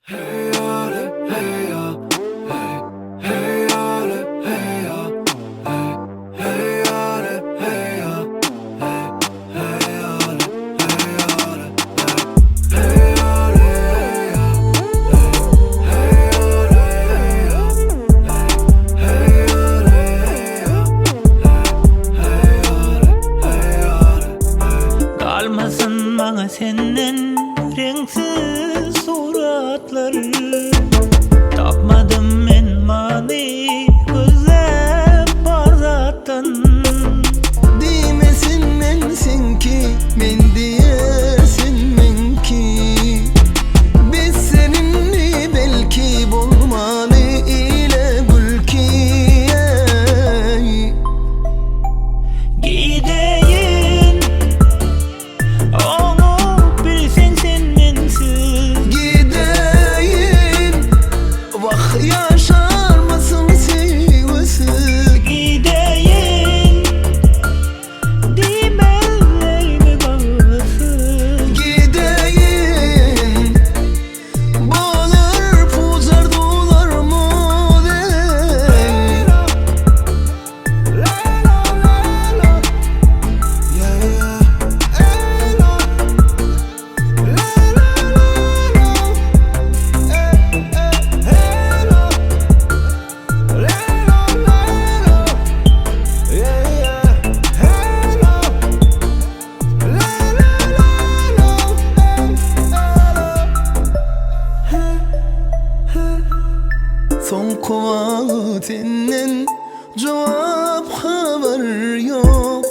Hey yare, hey ya, hey, hey yare, hey ya, hey, hey yare, hey ya, hey, hey yare, hey yare, hey yare, hey ya, hey, hey yare, hey ya, hey, hey yare, hey ya, hey, hey yare, hey yare. Kalmasın bana senden renksiz suratları. Tapmadım men mani özlep barzattan. Dimesin mensin ki men diyesin men ki biz seninle belki bulmalı ile gülkiye Gideyin onu bilsen sen mensiz. gideyin vah yaşar mısın sevesiz Gideyin dimellerimi bağlasın. gideyin bağlar puzar dolar mı dey Son kuvvetinden cevap haber yok